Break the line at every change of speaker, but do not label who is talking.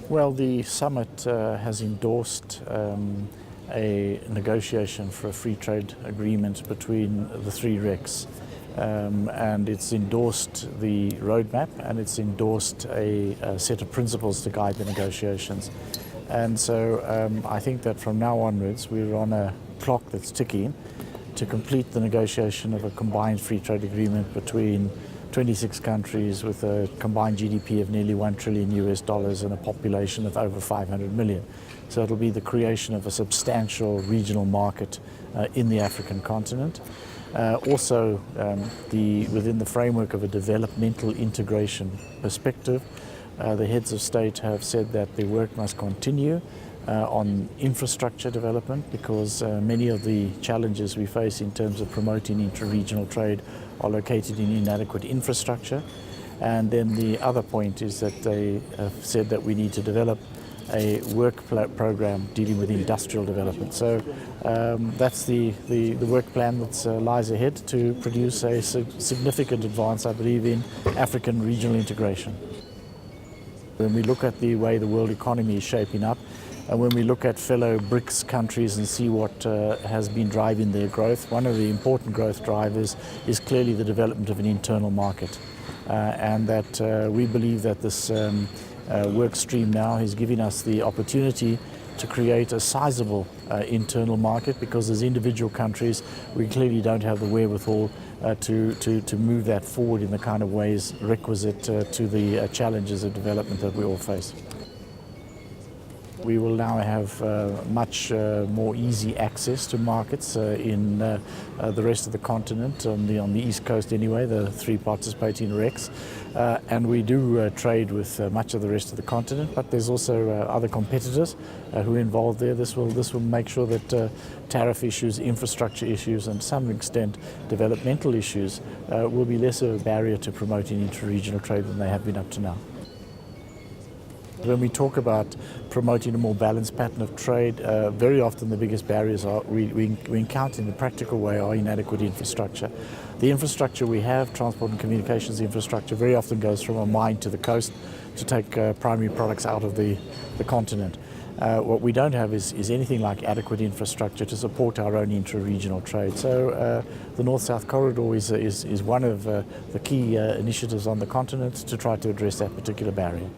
Well, the summit has endorsed a negotiation for a free trade agreement between the three RECs. And it's endorsed the roadmap, and it's endorsed a set of principles to guide the negotiations. And so I think that from now onwards we're on a clock that's ticking to complete the negotiation of a combined free trade agreement between 26 countries with a combined GDP of nearly $1 trillion and a population of over 500 million. So it'll be the creation of a substantial regional market in the African continent. Also, within the framework of a developmental integration perspective, the heads of state have said that the work must continue on infrastructure development, because many of the challenges we face in terms of promoting intra-regional trade are located in inadequate infrastructure. And then the other point is that they have said that we need to develop a work program dealing with industrial development. So that's the work plan that lies ahead to produce a significant advance, I believe, in African regional integration. When we look at the way the world economy is shaping up, and when we look at fellow BRICS countries and see what has been driving their growth, one of the important growth drivers is clearly the development of an internal market. And that we believe that this work stream now is giving us the opportunity to create a sizable internal market, because as individual countries we clearly don't have the wherewithal to move that forward in the kind of ways requisite to the challenges of development that we all face. We will now have much more easy access to markets in the rest of the continent, on the East Coast anyway, the three participating RECs. And we do trade with much of the rest of the continent, but there's also other competitors who are involved there. This will make sure that tariff issues, infrastructure issues, and to some extent developmental issues will be less of a barrier to promoting inter-regional trade than they have been up to now. When we talk about promoting a more balanced pattern of trade, very often the biggest barriers we encounter in the practical way are inadequate infrastructure. The infrastructure we have, transport and communications infrastructure, very often goes from a mine to the coast to take primary products out of the continent. What we don't have is anything like adequate infrastructure to support our own intra-regional trade. So the North-South Corridor is one of the key initiatives on the continent to try to address that particular barrier.